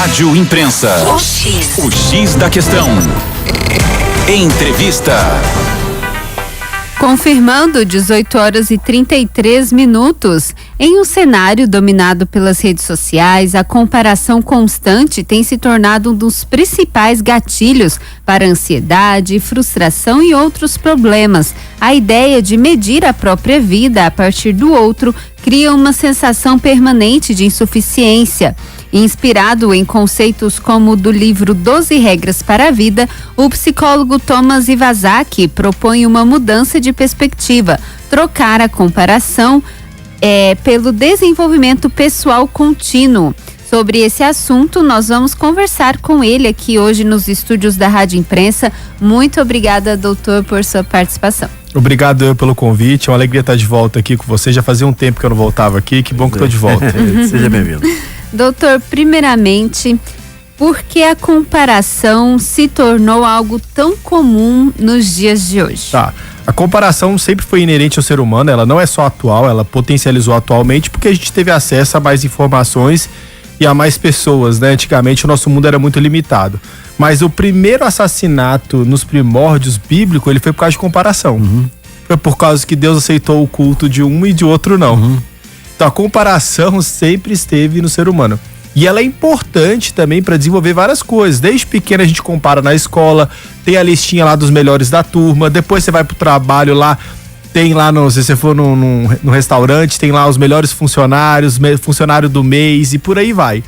Rádio Imprensa. O X da Questão. Entrevista. Confirmando 18h33. Em um cenário dominado pelas redes sociais, a comparação constante tem se tornado um dos principais gatilhos para ansiedade, frustração e outros problemas. A ideia de medir a própria vida a partir do outro cria uma sensação permanente de insuficiência. Inspirado em conceitos como o do livro 12 Regras para a Vida, o psicólogo Thomas Ivazaki propõe uma mudança de perspectiva, trocar a comparação pelo desenvolvimento pessoal contínuo. Sobre esse assunto, nós vamos conversar com ele aqui hoje nos estúdios da Rádio Imprensa. Muito obrigada, doutor, por sua participação. Obrigado pelo convite, é uma alegria estar de volta aqui com você. Já fazia um tempo que eu não voltava aqui, que bom que estou de volta. Seja bem-vindo. Doutor, primeiramente, por que a comparação se tornou algo tão comum nos dias de hoje? Tá. A comparação sempre foi inerente ao ser humano, ela não é só atual, ela potencializou atualmente porque a gente teve acesso a mais informações e a mais pessoas, né? Antigamente o nosso mundo era muito limitado. Mas o primeiro assassinato nos primórdios bíblicos, ele foi por causa de comparação. Foi por causa que Deus aceitou o culto de um e de outro não. Então a comparação sempre esteve no ser humano. E ela é importante também para desenvolver várias coisas. Desde pequeno a gente compara na escola, tem a listinha lá dos melhores da turma, depois você vai pro trabalho lá, tem lá, se você for no restaurante, tem lá os melhores funcionários, funcionário do mês e por aí vai.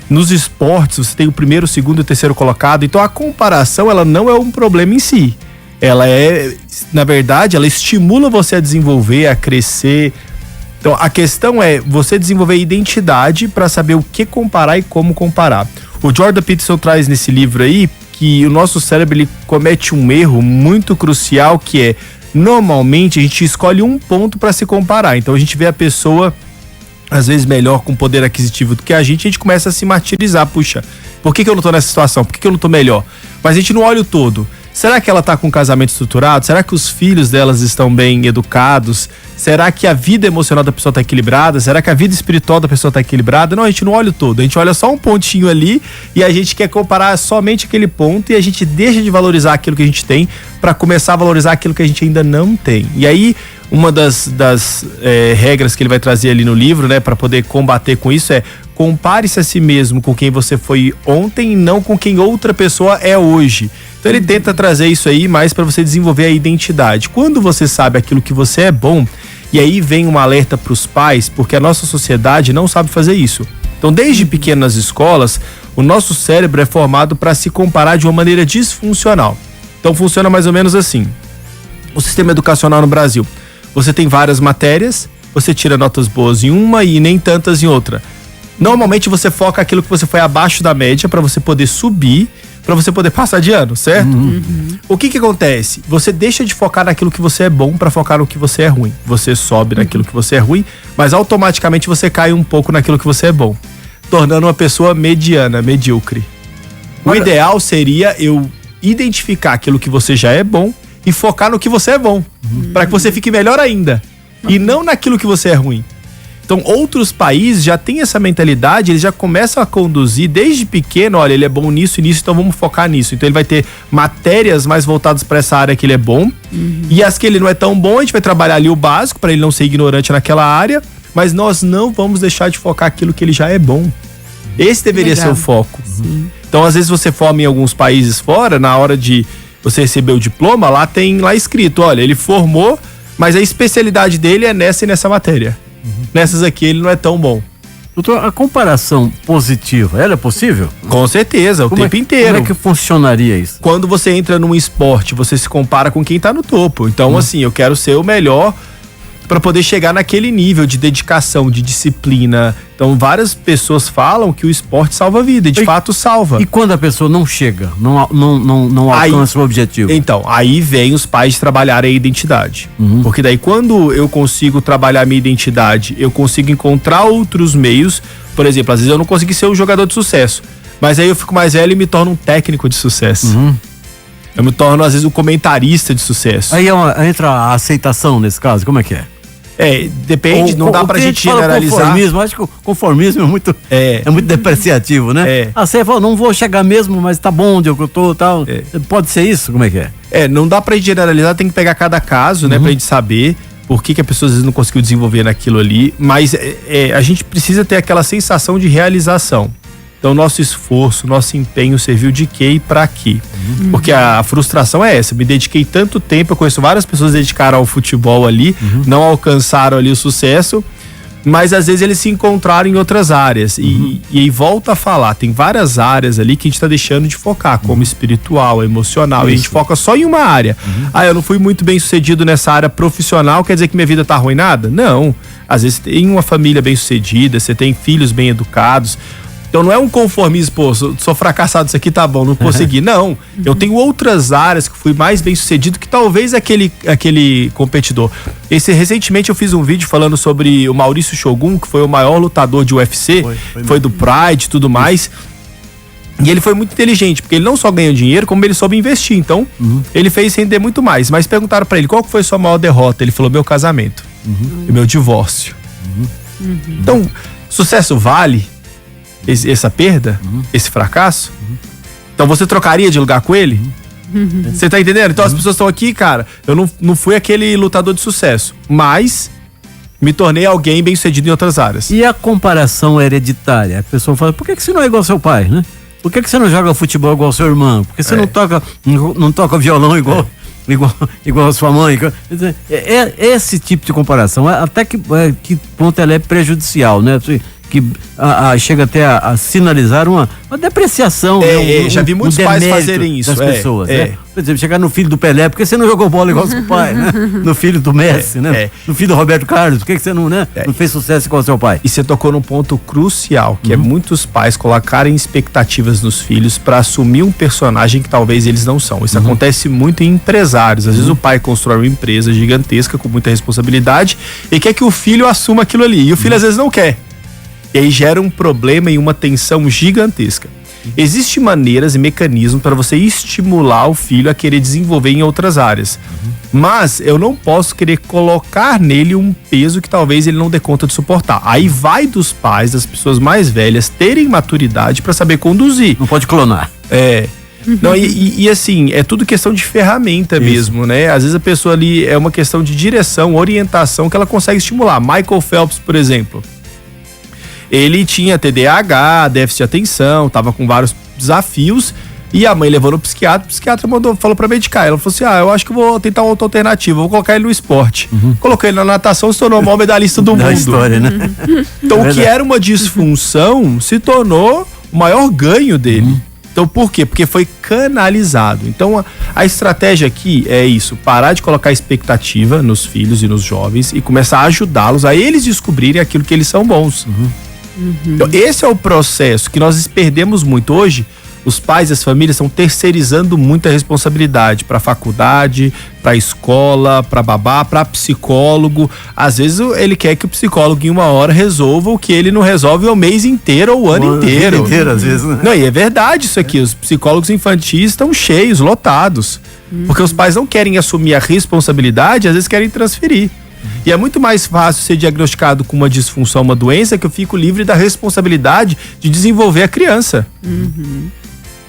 Nos esportes você tem o primeiro, o segundo e o terceiro colocado. Então a comparação, ela não é um problema em si. Ela na verdade, ela estimula você a desenvolver, a crescer. Então a questão é você desenvolver identidade para saber o que comparar e como comparar. O Jordan Peterson traz nesse livro aí que o nosso cérebro ele comete um erro muito crucial, que é, normalmente a gente escolhe um ponto para se comparar. Então a gente vê a pessoa às vezes melhor, com poder aquisitivo do que a gente começa a se martirizar. Puxa, por que eu não tô nessa situação? Por que eu não tô melhor? Mas a gente não olha o todo. Será que ela tá com um casamento estruturado? Será que os filhos delas estão bem educados? Será que a vida emocional da pessoa tá equilibrada? Será que a vida espiritual da pessoa tá equilibrada? Não, a gente não olha o todo. A gente olha só um pontinho ali e a gente quer comparar somente aquele ponto e a gente deixa de valorizar aquilo que a gente tem para começar a valorizar aquilo que a gente ainda não tem. E aí, uma das regras que ele vai trazer ali no livro, né, para poder combater com isso é: compare-se a si mesmo com quem você foi ontem e não com quem outra pessoa é hoje. Então ele tenta trazer isso aí mais para você desenvolver a identidade. Quando você sabe aquilo que você é bom, e aí vem um alerta para os pais, porque a nossa sociedade não sabe fazer isso. Então desde pequeno nas escolas, o nosso cérebro é formado para se comparar de uma maneira disfuncional. Então funciona mais ou menos assim. O sistema educacional no Brasil: você tem várias matérias, você tira notas boas em uma e nem tantas em outra. Normalmente você foca aquilo que você foi abaixo da média para você poder subir, para você poder passar de ano, certo? O que acontece? Você deixa de focar naquilo que você é bom para focar no que você é ruim. Você sobe naquilo que você é ruim, mas automaticamente você cai um pouco naquilo que você é bom, tornando uma pessoa mediana, medíocre. O ideal seria eu identificar aquilo que você já é bom e focar no que você é bom, para que você fique melhor ainda, e não naquilo que você é ruim. Então outros países já têm essa mentalidade, eles já começam a conduzir desde pequeno: olha, ele é bom nisso e nisso, então vamos focar nisso. Então ele vai ter matérias mais voltadas para essa área que ele é bom, e as que ele não é tão bom, a gente vai trabalhar ali o básico para ele não ser ignorante naquela área, mas nós não vamos deixar de focar aquilo que ele já é bom. Esse deveria ser o foco. Então às vezes você forma em alguns países fora, na hora de você receber o diploma, lá tem lá escrito: olha, ele formou, mas a especialidade dele é nessa e nessa matéria. Nessas aqui ele não é tão bom. Doutor, a comparação positiva, ela é possível? Com certeza, o tempo inteiro. Como é que funcionaria isso? Quando você entra num esporte, você se compara com quem tá no topo. Então, assim, eu quero ser o melhor para poder chegar naquele nível de dedicação, de disciplina. Então, várias pessoas falam que o esporte salva a vida, e de fato salva. E quando a pessoa não chega, não alcança o objetivo? Então, aí vem os pais trabalharem a identidade. Porque daí, quando eu consigo trabalhar a minha identidade, eu consigo encontrar outros meios. Por exemplo, às vezes eu não consegui ser um jogador de sucesso, mas aí eu fico mais velho e me torno um técnico de sucesso. Eu me torno, às vezes, um comentarista de sucesso. Aí entra a aceitação nesse caso, como é que é? Depende, não dá pra gente generalizar. Conformismo, acho que o conformismo é muito depreciativo, né? Você fala, não vou chegar mesmo, mas tá bom onde eu tô, tal. Pode ser isso? Como é que é? Não dá pra gente generalizar, tem que pegar cada caso, né, pra gente saber por que a pessoa às vezes não conseguiu desenvolver naquilo ali, mas a gente precisa ter aquela sensação de realização. Então, nosso esforço, nosso empenho serviu de quê e pra quê? Porque a frustração é essa. Me dediquei tanto tempo, eu conheço várias pessoas que se dedicaram ao futebol ali, não alcançaram ali o sucesso, mas às vezes eles se encontraram em outras áreas. E aí volta a falar, tem várias áreas ali que a gente tá deixando de focar, como espiritual, emocional, e a gente foca só em uma área. Eu não fui muito bem sucedido nessa área profissional, quer dizer que minha vida tá arruinada? Não. Às vezes tem uma família bem sucedida, você tem filhos bem educados. Então não é um conformismo, pô, sou fracassado, isso aqui tá bom, não consegui. Não, eu tenho outras áreas que fui mais bem sucedido que talvez aquele competidor. Recentemente eu fiz um vídeo falando sobre o Maurício Shogun, que foi o maior lutador de UFC, foi do Pride e tudo mais. E ele foi muito inteligente, porque ele não só ganhou dinheiro, como ele soube investir. Então, ele fez render muito mais. Mas perguntaram pra ele, qual que foi a sua maior derrota? Ele falou, meu casamento, e meu divórcio. Então, sucesso vale essa perda, esse fracasso? Então você trocaria de lugar com ele? Você tá entendendo? Então as pessoas estão aqui, cara, eu não fui aquele lutador de sucesso, mas me tornei alguém bem sucedido em outras áreas. E a comparação hereditária? A pessoa fala, por que você não é igual ao seu pai, né? Por que você não joga futebol igual ao seu irmão? Por que você não toca violão igual a sua mãe? Esse tipo de comparação, até que ponto ela é prejudicial, né? Que chega até a sinalizar uma depreciação. Já vi muitos pais fazerem isso. Das pessoas, né? Por exemplo, chegar no filho do Pelé, porque você não jogou bola igual ao seu pai, né? No filho do Messi, né? No filho do Roberto Carlos, por que você não, né? Não fez sucesso igual ao seu pai? E você tocou num ponto crucial, que é muitos pais colocarem expectativas nos filhos para assumir um personagem que talvez eles não são. Isso acontece muito em empresários. Às vezes o pai constrói uma empresa gigantesca com muita responsabilidade e quer que o filho assuma aquilo ali. E o filho às vezes não quer. E aí gera um problema e uma tensão gigantesca. Existem maneiras e mecanismos para você estimular o filho a querer desenvolver em outras áreas. Mas eu não posso querer colocar nele um peso que talvez ele não dê conta de suportar. Aí vai dos pais, das pessoas mais velhas, terem maturidade para saber conduzir. Não pode clonar. Não, e assim, é tudo questão de ferramenta mesmo, né? Às vezes a pessoa ali é uma questão de direção, orientação que ela consegue estimular. Michael Phelps, por exemplo. Ele tinha TDAH, déficit de atenção, tava com vários desafios e a mãe levou no psiquiatra, o psiquiatra falou pra medicar. Ela falou assim, eu acho que vou tentar uma outra alternativa, vou colocar ele no esporte. Coloquei ele na natação, se tornou o maior medalhista do mundo. Da história, né? Então o que era uma disfunção se tornou o maior ganho dele. Então por quê? Porque foi canalizado. Então a estratégia aqui é isso, parar de colocar expectativa nos filhos e nos jovens e começar a ajudá-los a eles descobrirem aquilo que eles são bons. Então, esse é o processo que nós perdemos muito hoje. Os pais e as famílias estão terceirizando muita responsabilidade para faculdade, para escola, para babá, para psicólogo. Às vezes ele quer que o psicólogo em uma hora resolva o que ele não resolve o mês inteiro ou o ano inteiro. Às vezes, né? Não, e é verdade isso aqui. Os psicólogos infantis estão cheios, lotados. Porque os pais não querem assumir a responsabilidade, às vezes querem transferir. E é muito mais fácil ser diagnosticado com uma disfunção, uma doença, que eu fico livre da responsabilidade de desenvolver a criança.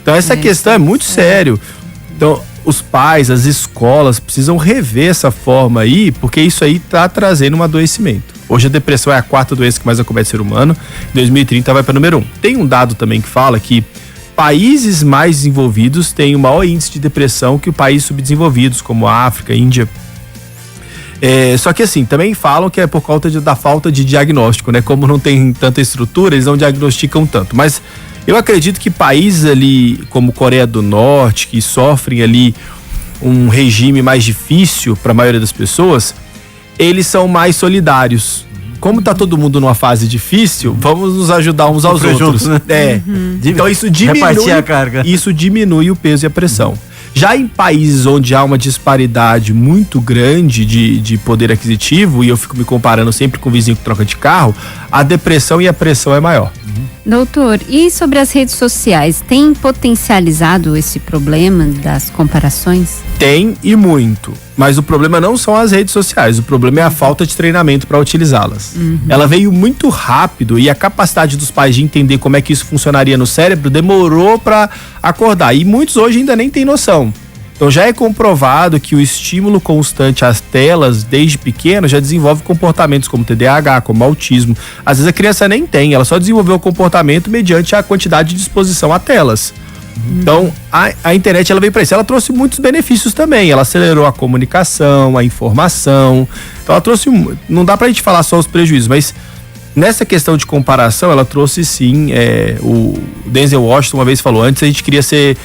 Então essa questão é muito sério. Então os pais, as escolas precisam rever essa forma aí, porque isso aí tá trazendo um adoecimento. Hoje a depressão é a 4ª doença que mais acomete o ser humano. Em 2030 vai para número 1. Tem um dado também que fala que países mais desenvolvidos têm o maior índice de depressão que os países subdesenvolvidos, como a África, Índia. Só que assim, também falam que é por conta da falta de diagnóstico, né? Como não tem tanta estrutura, eles não diagnosticam tanto. Mas eu acredito que países ali como Coreia do Norte, que sofrem ali um regime mais difícil para a maioria das pessoas, eles são mais solidários. Como tá todo mundo numa fase difícil, vamos nos ajudar uns aos outros. Né? Então isso diminui a carga. Isso diminui o peso e a pressão. Já em países onde há uma disparidade muito grande de poder aquisitivo, e eu fico me comparando sempre com o vizinho que troca de carro, a depressão e a pressão é maior. Doutor, e sobre as redes sociais, tem potencializado esse problema das comparações? Tem e muito, mas o problema não são as redes sociais, o problema é a falta de treinamento para utilizá-las. Ela veio muito rápido e a capacidade dos pais de entender como é que isso funcionaria no cérebro demorou para acordar, e muitos hoje ainda nem têm noção. Então já é comprovado que o estímulo constante às telas desde pequeno já desenvolve comportamentos como TDAH, como autismo. Às vezes a criança nem tem, ela só desenvolveu o comportamento mediante a quantidade de exposição a telas. Então a internet ela veio para isso, ela trouxe muitos benefícios também, ela acelerou a comunicação, a informação, então ela trouxe, não dá pra gente falar só os prejuízos, mas nessa questão de comparação ela trouxe sim, o Denzel Washington uma vez falou, antes a gente queria ser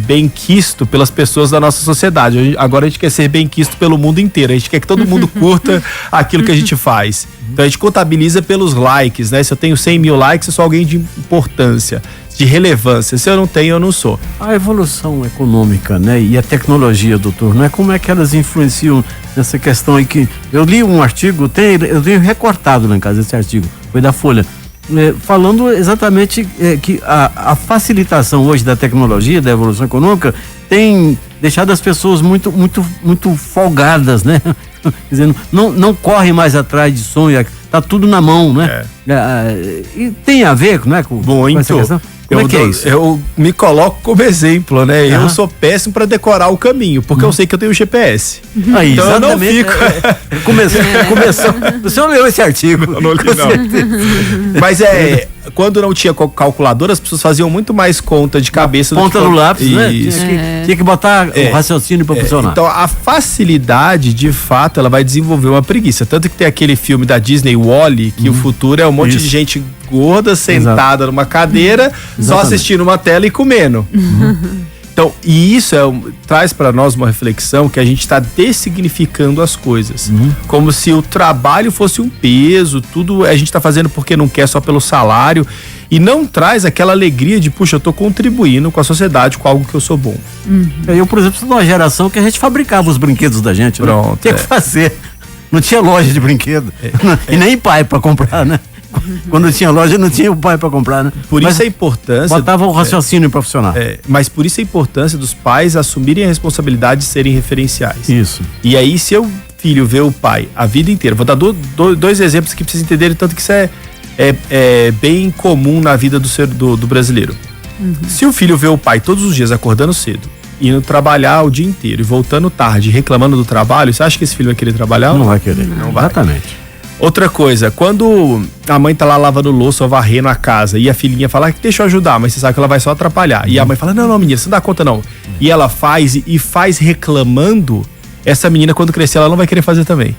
bem quisto pelas pessoas da nossa sociedade. Agora a gente quer ser bem quisto pelo mundo inteiro. A gente quer que todo mundo curta aquilo que a gente faz. Então a gente contabiliza pelos likes, né? Se eu tenho 100 mil likes, eu sou alguém de importância, de relevância. Se eu não tenho, eu não sou. A evolução econômica, né? E a tecnologia, doutor, né? Como é que elas influenciam nessa questão aí que... Eu li um artigo, eu tenho recortado lá em casa esse artigo, foi da Folha, falando exatamente que a facilitação hoje da tecnologia, da evolução econômica, tem deixado as pessoas muito, muito, muito folgadas, né? Dizendo, não corre mais atrás de sonho, tá tudo na mão, né? E tem a ver, né, com essa questão? Como é que é isso? Eu me coloco como exemplo, né? Eu sou péssimo para decorar o caminho, porque eu sei que eu tenho GPS. Aí, então eu não fico... Começou. Você não leu esse artigo? Não li, não. Mas quando não tinha calculadora, as pessoas faziam muito mais conta de cabeça. Ponta no lápis, né? Tinha que botar o raciocínio para funcionar. Então a facilidade, de fato, ela vai desenvolver uma preguiça. Tanto que tem aquele filme da Disney, Wall-E, que o futuro é um monte de gente gorda, sentada numa cadeira, só assistindo uma tela e comendo. Então, e isso traz para nós uma reflexão que a gente está dessignificando as coisas. Como se o trabalho fosse um peso, tudo a gente está fazendo porque não quer, só pelo salário, e não traz aquela alegria de, puxa, eu tô contribuindo com a sociedade, com algo que eu sou bom. Eu, por exemplo, sou de uma geração que a gente fabricava os brinquedos da gente. Pronto. Né? Tinha que fazer. Não tinha loja de brinquedo. E nem pai para comprar, né? Quando tinha loja, não tinha o pai para comprar, né? Por isso a importância... Botava o raciocínio para funcionar. Mas por isso a importância dos pais assumirem a responsabilidade de serem referenciais. Isso. E aí, se o filho vê o pai a vida inteira... Vou dar dois exemplos aqui para vocês entenderem, tanto que isso é bem comum na vida do brasileiro. Se o filho vê o pai todos os dias acordando cedo, indo trabalhar o dia inteiro e voltando tarde, reclamando do trabalho, você acha que esse filho vai querer trabalhar? Não vai querer. Não vai. Exatamente. Outra coisa, quando a mãe tá lá lavando louça ou varrendo a casa e a filhinha fala que deixa eu ajudar, mas você sabe que ela vai só atrapalhar. E a mãe fala, não, menina, você não dá conta não. E ela faz e faz reclamando, essa menina quando crescer ela não vai querer fazer também.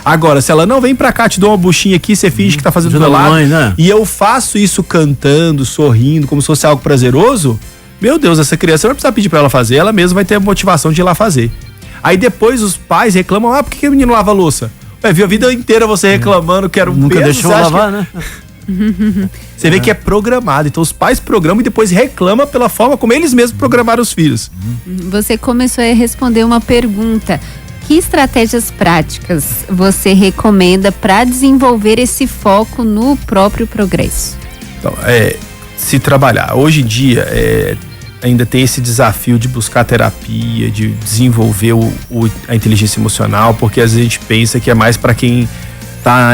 Agora, se ela não vem pra cá, te dou uma buchinha aqui, você finge que tá fazendo do meu lado, né? E eu faço isso cantando, sorrindo, como se fosse algo prazeroso, meu Deus, essa criança não vai precisar pedir pra ela fazer, ela mesma vai ter a motivação de ir lá fazer. Aí depois os pais reclamam, por que o menino lava a louça? Viu a vida inteira você reclamando que era um Nunca peso, deixou lavar, né? Você vê que é programado. Então os pais programam e depois reclamam pela forma como eles mesmos programaram os filhos. Você começou a responder uma pergunta. Que estratégias práticas você recomenda para desenvolver esse foco no próprio progresso? Então, se trabalhar. Hoje em dia, ainda tem esse desafio de buscar terapia, de desenvolver a inteligência emocional, porque às vezes a gente pensa que é mais para quem tá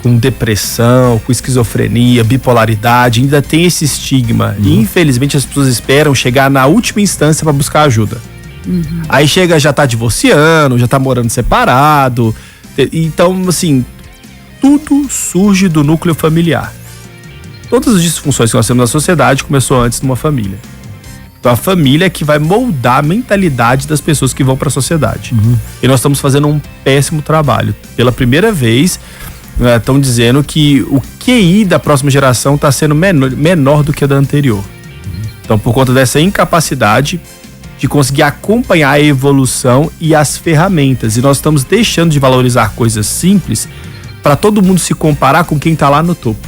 com depressão, com esquizofrenia, bipolaridade, ainda tem esse estigma. E infelizmente as pessoas esperam chegar na última instância para buscar ajuda. Aí chega, já tá divorciando, já tá morando separado. Então, assim, tudo surge do núcleo familiar. Todas as disfunções que nós temos na sociedade começou antes de uma família. Então a família é que vai moldar a mentalidade das pessoas que vão para a sociedade. E nós estamos fazendo um péssimo trabalho. Pela primeira vez, estão dizendo que o QI da próxima geração está sendo menor do que a da anterior. Então, por conta dessa incapacidade de conseguir acompanhar a evolução e as ferramentas. E nós estamos deixando de valorizar coisas simples para todo mundo se comparar com quem está lá no topo.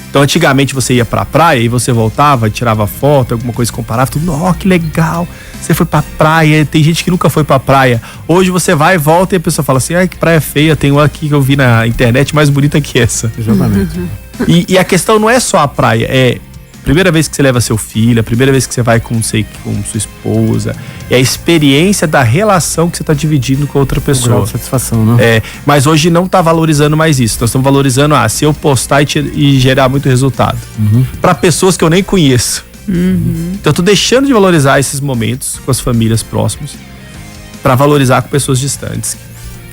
Então, antigamente você ia pra praia e você voltava, tirava foto, alguma coisa, comparava, tudo, que legal, você foi pra praia, tem gente que nunca foi pra praia. Hoje você vai e volta e a pessoa fala assim, que praia feia, tem uma aqui que eu vi na internet mais bonita que essa. Exatamente. E a questão não é só a praia, é a primeira vez que você leva seu filho, a primeira vez que você vai com sua esposa, é a experiência da relação que você está dividindo com outra pessoa. Satisfação, né? Mas hoje não está valorizando mais isso. Nós estamos valorizando, se eu postar e gerar muito resultado. Para pessoas que eu nem conheço. Então eu tô deixando de valorizar esses momentos com as famílias próximas para valorizar com pessoas distantes.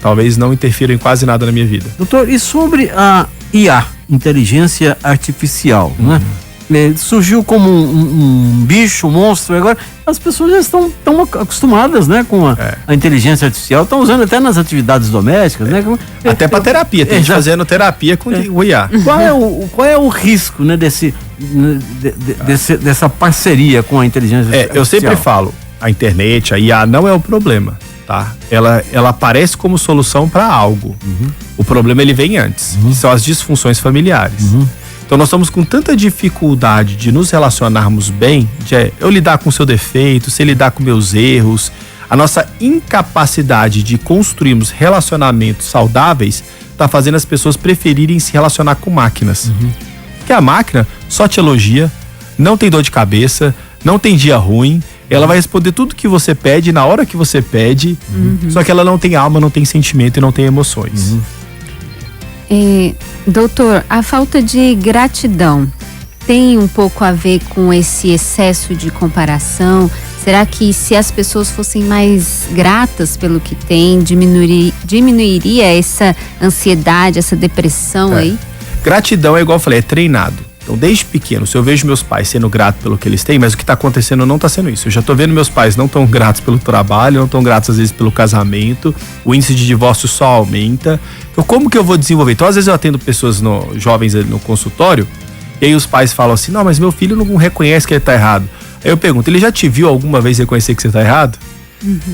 Talvez não interfiram em quase nada na minha vida. Doutor, e sobre a IA, inteligência artificial, né? Surgiu como um bicho, um monstro, agora as pessoas já estão tão acostumadas, né, com a inteligência artificial, estão usando até nas atividades domésticas, né? Até para terapia, tem gente fazendo terapia com o IA. Qual é o risco, né, dessa parceria com a inteligência artificial? Eu sempre falo, a internet, a IA não é o problema, tá? Ela aparece como solução para algo. O problema ele vem antes, que são as disfunções familiares. Então nós estamos com tanta dificuldade de nos relacionarmos bem, de eu lidar com o seu defeito, você lidar com meus erros, a nossa incapacidade de construirmos relacionamentos saudáveis está fazendo as pessoas preferirem se relacionar com máquinas. Porque a máquina só te elogia, não tem dor de cabeça, não tem dia ruim, ela vai responder tudo que você pede na hora que você pede, só que ela não tem alma, não tem sentimento e não tem emoções. Doutor, a falta de gratidão tem um pouco a ver com esse excesso de comparação? Será que se as pessoas fossem mais gratas pelo que têm, diminuiria essa ansiedade, essa depressão aí? Gratidão é igual eu falei, é treinado. Então, desde pequeno, se eu vejo meus pais sendo gratos pelo que eles têm, mas o que está acontecendo não está sendo isso. Eu já estou vendo meus pais não tão gratos pelo trabalho, não tão gratos às vezes pelo casamento, o índice de divórcio só aumenta. Então, como que eu vou desenvolver? Então, às vezes eu atendo pessoas jovens no consultório, e aí os pais falam assim, não, mas meu filho não reconhece que ele está errado. Aí eu pergunto, ele já te viu alguma vez reconhecer que você está errado?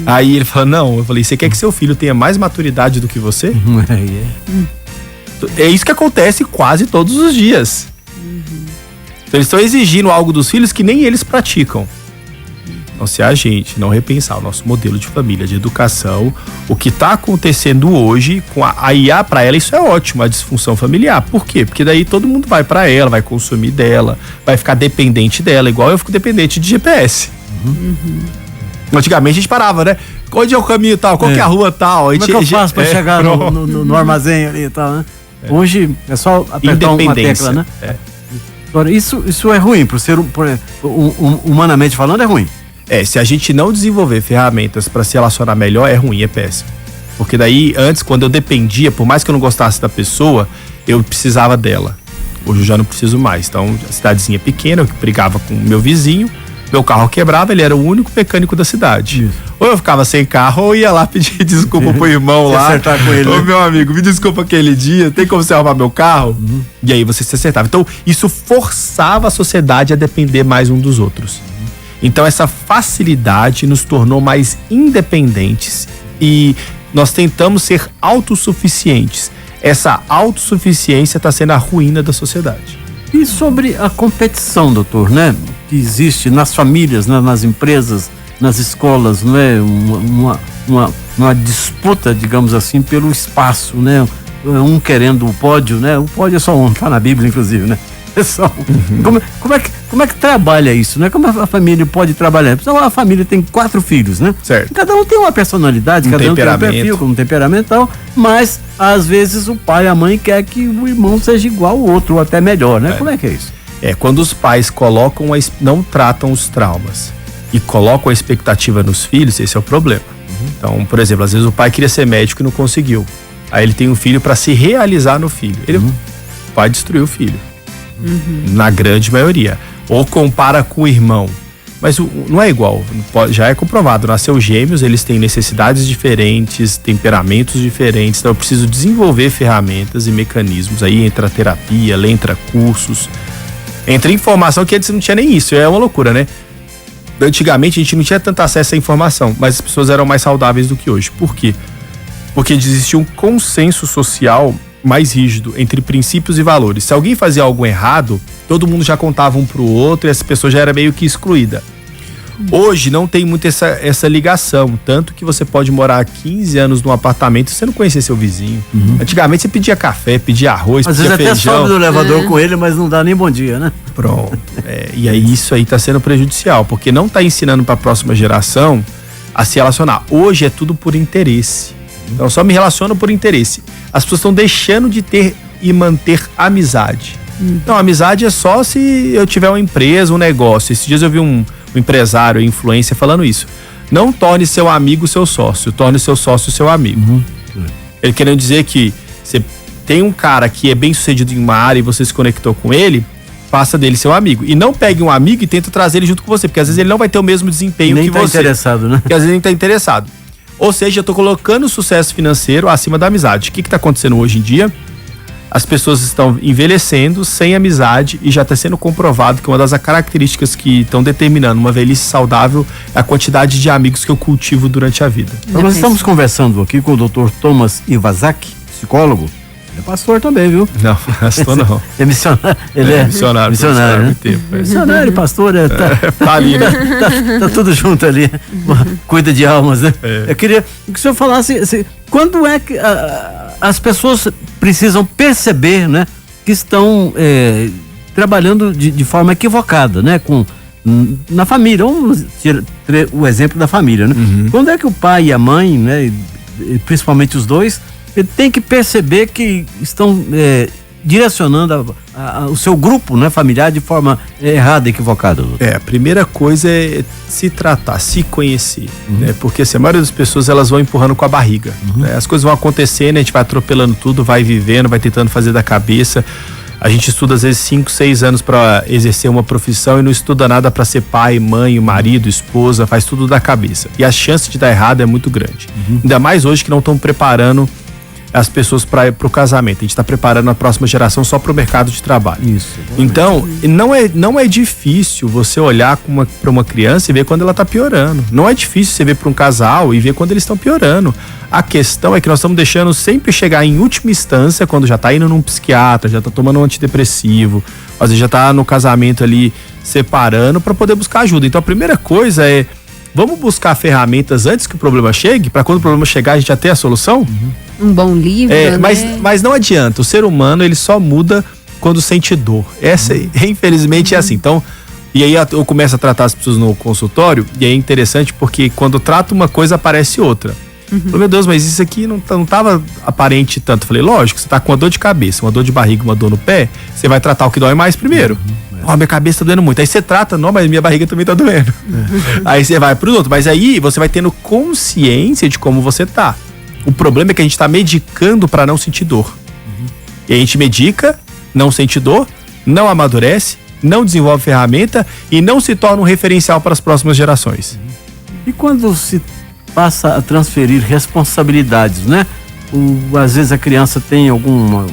Aí ele fala, não. Eu falei, você quer que seu filho tenha mais maturidade do que você? É isso que acontece quase todos os dias. Então eles estão exigindo algo dos filhos que nem eles praticam. Então, se a gente não repensar o nosso modelo de família, de educação, o que está acontecendo hoje com a IA, para ela isso é ótimo, a disfunção familiar. Por quê? Porque daí todo mundo vai para ela, vai consumir dela, vai ficar dependente dela, igual eu fico dependente de GPS. Antigamente a gente parava, né? Onde é o caminho tal? Qual que é a rua tal? Como é que eu faço para chegar no armazém ali e tal, né? Hoje é só apertar uma tecla, né? Agora, isso é ruim pro ser humanamente falando, é ruim. Se a gente não desenvolver ferramentas para se relacionar melhor, é ruim, é péssimo. Porque daí, antes, quando eu dependia, por mais que eu não gostasse da pessoa, eu precisava dela. Hoje eu já não preciso mais. Então, a cidadezinha pequena, eu brigava com o meu vizinho, meu carro quebrava, ele era o único mecânico da cidade. Ou eu ficava sem carro, ou ia lá pedir desculpa pro irmão lá. Acertar com ele. Ô, meu amigo, me desculpa aquele dia, tem como você arrumar meu carro? E aí você se acertava. Então, isso forçava a sociedade a depender mais um dos outros. Então, essa facilidade nos tornou mais independentes e nós tentamos ser autossuficientes. Essa autossuficiência está sendo a ruína da sociedade. E sobre a competição, doutor, né? Que existe nas famílias, né? Nas empresas, nas escolas, não é? Uma disputa, digamos assim, pelo espaço, né? Um querendo o pódio, né? O pódio é só um, tá na Bíblia, inclusive, né? É só como é que trabalha isso, né? Como a família pode trabalhar? Então, a família tem 4 filhos, né? Certo. Cada um tem uma personalidade, cada um tem um perfil, um temperamento e tal, mas às vezes o pai e a mãe quer que o irmão seja igual ao outro, ou até melhor, né? Como é que é isso? Quando os pais não tratam os traumas e colocam a expectativa nos filhos, esse é o problema. Então, por exemplo, às vezes o pai queria ser médico e não conseguiu. Aí ele tem um filho para se realizar no filho. Ele vai destruir o filho. Na grande maioria. Ou compara com o irmão. Mas não é igual. Já é comprovado. Nasceu gêmeos, eles têm necessidades diferentes, temperamentos diferentes. Então eu preciso desenvolver ferramentas e mecanismos. Aí entra terapia, entra cursos, entra informação que antes não tinha nem isso. É uma loucura, né? Antigamente a gente não tinha tanto acesso à informação, mas as pessoas eram mais saudáveis do que hoje. Por quê? Porque existia um consenso social mais rígido entre princípios e valores. Se alguém fazia algo errado, todo mundo já contava um pro outro e essa pessoa já era meio que excluída. Hoje não tem muito essa ligação, tanto que você pode morar 15 anos num apartamento e você não conhecer seu vizinho. Antigamente você pedia café, pedia arroz, às pedia vezes feijão. até sobe no elevador com ele, mas não dá nem bom dia, né? Pronto. E aí isso aí tá sendo prejudicial, porque não tá ensinando para a próxima geração a se relacionar. Hoje é tudo por interesse. Então eu só me relaciono por interesse. As pessoas estão deixando de ter e manter amizade. Então, amizade é só se eu tiver uma empresa, um negócio. Esses dias eu vi um empresário, influencer falando isso. Não torne seu amigo seu sócio, torne seu sócio seu amigo. Ele querendo dizer que você tem um cara que é bem sucedido em uma área e você se conectou com ele, faça dele seu amigo. E não pegue um amigo e tenta trazer ele junto com você, porque às vezes ele não vai ter o mesmo desempenho nem que tá você. interessado, né? Porque às vezes ele não tá interessado. Ou seja, eu tô colocando o sucesso financeiro acima da amizade. O que tá acontecendo hoje em dia? As pessoas estão envelhecendo sem amizade e já está sendo comprovado que uma das características que estão determinando uma velhice saudável é a quantidade de amigos que eu cultivo durante a vida. Nós estamos conversando aqui com o Dr. Thomas Iwasaki, psicólogo. Ele é pastor também, viu? Não, pastor não. É missionário. Ele é missionário, né? muito tempo, Missionário, pastor, tá ali, né? Tá tudo junto ali. Cuida de almas, né? Eu queria que o senhor falasse assim, quando é que as pessoas precisam perceber, né, que estão trabalhando de forma equivocada, né, na família. Vamos tirar o exemplo da família, né? Quando é que o pai e a mãe, né, principalmente os dois, tem que perceber que estão direcionando o seu grupo, né, familiar de forma errada, equivocada? A primeira coisa é se tratar, se conhecer, né? Porque assim, a maioria das pessoas elas vão empurrando com a barriga, né? As coisas vão acontecendo, a gente vai atropelando tudo, vai vivendo, vai tentando fazer da cabeça. A gente estuda às vezes 5, 6 anos para exercer uma profissão e não estuda nada para ser pai, mãe, marido, esposa, faz tudo da cabeça. E a chance de dar errado é muito grande. Ainda mais hoje que não estão preparando as pessoas para o casamento. A gente está preparando a próxima geração só para o mercado de trabalho. Isso. Então, não é difícil você olhar para uma criança e ver quando ela está piorando. Não é difícil você ver para um casal e ver quando eles estão piorando. A questão é que nós estamos deixando sempre chegar em última instância, quando já está indo num psiquiatra, já está tomando um antidepressivo, às vezes já está no casamento ali separando para poder buscar ajuda. Então, a primeira coisa é: vamos buscar ferramentas antes que o problema chegue, para quando o problema chegar a gente já ter a solução? Um bom livro, né? Mas não adianta, o ser humano ele só muda quando sente dor. Essa, infelizmente, é assim. Então, e aí eu começo a tratar as pessoas no consultório, e é interessante porque quando eu trato uma coisa, aparece outra. Falei, meu Deus, mas isso aqui não tava aparente tanto. Falei, lógico, você tá com uma dor de cabeça, uma dor de barriga, uma dor no pé, você vai tratar o que dói mais primeiro. Minha cabeça tá doendo muito. Aí você trata, não, mas minha barriga também tá doendo. Aí você vai pro outro. Mas aí você vai tendo consciência de como você tá. O problema é que a gente tá medicando para não sentir dor. E a gente medica, não sente dor, não amadurece, não desenvolve ferramenta e não se torna um referencial para as próximas gerações. E quando se passa a transferir responsabilidades, né? Às vezes a criança tem alguma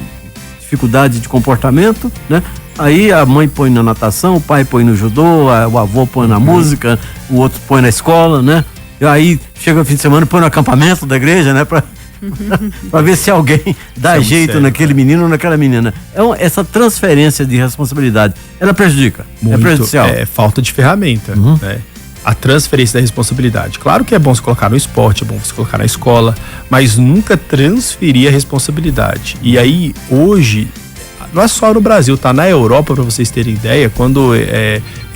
dificuldade de comportamento, né? Aí a mãe põe na natação, o pai põe no judô, o avô põe na música, o outro põe na escola, né? E aí chega o fim de semana, põe no acampamento da igreja, né? Pra ver se alguém dá jeito naquele menino ou naquela menina. Essa transferência de responsabilidade, ela prejudica? Muito, é prejudicial? É falta de ferramenta, né? A transferência da responsabilidade. Claro que é bom você colocar no esporte, é bom você colocar na escola, mas nunca transferir a responsabilidade. E aí, hoje, não é só no Brasil, tá? Na Europa, para vocês terem ideia, quando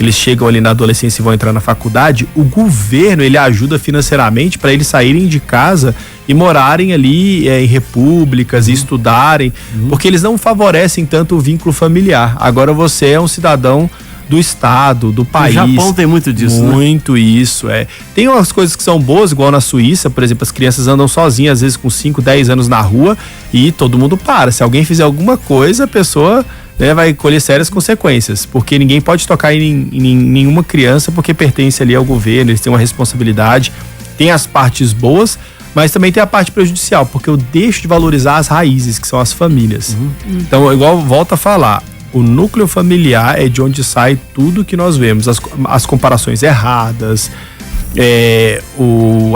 eles chegam ali na adolescência e vão entrar na faculdade, o governo, ele ajuda financeiramente para eles saírem de casa e morarem ali em repúblicas e estudarem, porque eles não favorecem tanto o vínculo familiar. Agora você é um cidadão do estado, do país. O Japão tem muito disso, muito, né? Isso, Tem umas coisas que são boas, igual na Suíça, por exemplo, as crianças andam sozinhas, às vezes com 5, 10 anos na rua e todo mundo para. Se alguém fizer alguma coisa, a pessoa, né, vai colher sérias consequências, porque ninguém pode tocar em nenhuma criança porque pertence ali ao governo, eles têm uma responsabilidade. Tem as partes boas, mas também tem a parte prejudicial, porque eu deixo de valorizar as raízes, que são as famílias. Então, igual volto a falar, o núcleo familiar é de onde sai tudo que nós vemos, as comparações erradas,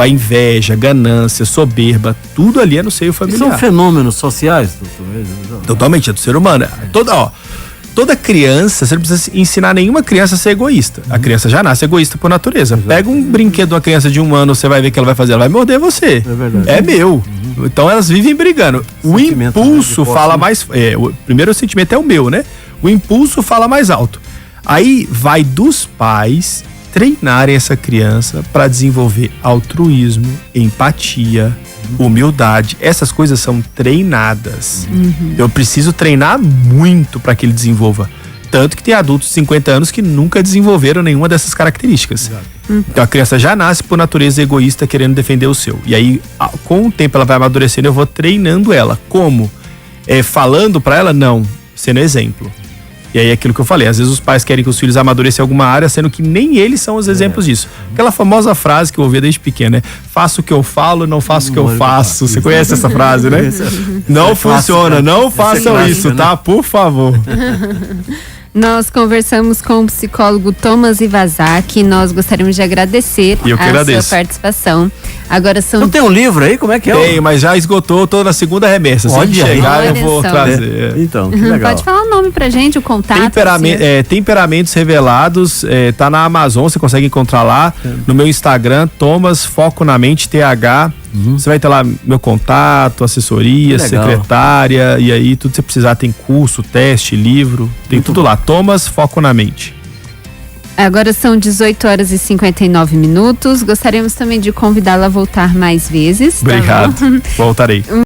a inveja, ganância, soberba, tudo ali é no seio familiar. São fenômenos sociais, doutor? Totalmente, é do ser humano. toda criança, você não precisa ensinar nenhuma criança a ser egoísta. A criança já nasce egoísta por natureza. Pega um brinquedo de uma criança de 1 ano, você vai ver o que ela vai fazer. Ela vai morder você. É verdade. É meu. Então elas vivem brigando. O impulso fala mais... o primeiro sentimento é o meu, né? O impulso fala mais alto. Aí vai dos pais treinarem essa criança para desenvolver altruísmo, empatia, humildade. Essas coisas são treinadas. Eu preciso treinar muito para que ele desenvolva. Tanto que tem adultos de 50 anos que nunca desenvolveram nenhuma dessas características. Então a criança já nasce por natureza egoísta, querendo defender o seu. E aí, com o tempo, ela vai amadurecendo, eu vou treinando ela. Como? Falando para ela? Não. Sendo exemplo. E aí, aquilo que eu falei, às vezes os pais querem que os filhos amadureçam em alguma área, sendo que nem eles são os exemplos disso. Aquela famosa frase que eu ouvia desde pequeno, né? Faço o que eu falo, não faço o que eu faço. Você conhece essa frase, né? Não funciona, não façam isso, tá? Por favor. Nós conversamos com o psicólogo Thomas Iwasaki. Nós gostaríamos de agradecer a sua participação. Agora são... Não tem um livro aí? Como é que é? Tem, mas já esgotou, tô na segunda remessa. Se chegar, eu vou trazer. Então, que legal. Pode falar o nome pra gente, o contato. Temperamentos Revelados, tá na Amazon, você consegue encontrar lá. No meu Instagram, Thomas Foco na Mente, TH. Você vai ter lá meu contato, assessoria, secretária, e aí tudo que você precisar, tem curso, teste, livro, tem tudo lá. Thomas Foco na Mente. Agora são 18h59. Gostaríamos também de convidá-la a voltar mais vezes. Obrigado. Tá bom? Voltarei.